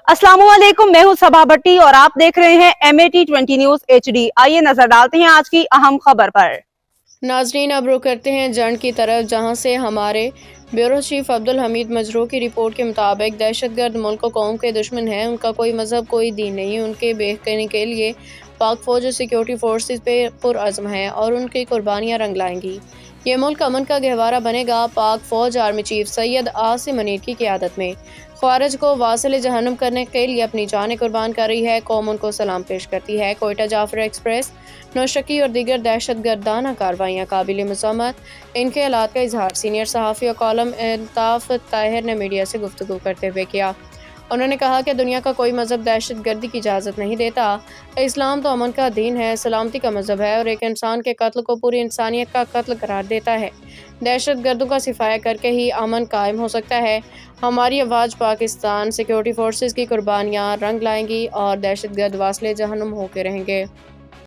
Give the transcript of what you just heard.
अस्सलाम वालेकुम, मैं हूं सबा भट्टी और आप देख रहे हैं MAT20 न्यूज HD। आइए नजर डालते हैं आज की अहम खबर पर। नाजरीन, अब रुख करते हैं जंड की तरफ, जहां से हमारे ब्यूरो चीफ अब्दुल हमीद मजरू की रिपोर्ट के मुताबिक दहशतगर्द मुल्क कौम के दुश्मन हैं। उनका कोई मजहब कोई दीन नहीं। उनके बेहतरी के लिए पाक फौज और सिक्योरिटी फोर्सेस पे पुरअज़्म है और उनकी कुर्बानियां रंग लाएंगी। ये मुल्क अमन का गहवारा बनेगा। पाक फौज आर्मी चीफ सैयद आसिम मुनीर की क़ियादत में ख्वारिज को वासिल जहन्नुम करने के लिए अपनी जानें कुर्बान कर रही है। कौम उनको सलाम पेश करती है। कोयटा जाफर एक्सप्रेस, नौशकी और दीगर दहशतगर्दाना कार्रवाइयाँ काबिल मज़म्मत। इन ख्यालात का इजहार सीनियर सहाफ़ी और कॉलम अल्ताफ़ ताहिर ने मीडिया से गुफ्तगू करते हुए किया। उन्होंने कहा कि दुनिया का कोई मज़हब दहशत गर्दी की इजाज़त नहीं देता। इस्लाम तो अमन का दीन है, सलामती का मज़हब है और एक इंसान के कत्ल को पूरी इंसानियत का कत्ल करार देता है। दहशत गर्दों का सिफाया करके ही अमन कायम हो सकता है। हमारी आवाज़ पाकिस्तान सिक्योरिटी फोर्सेस की कुर्बानियाँ रंग लाएंगी और दहशत गर्द वासले जहन्नुम होके रहेंगे।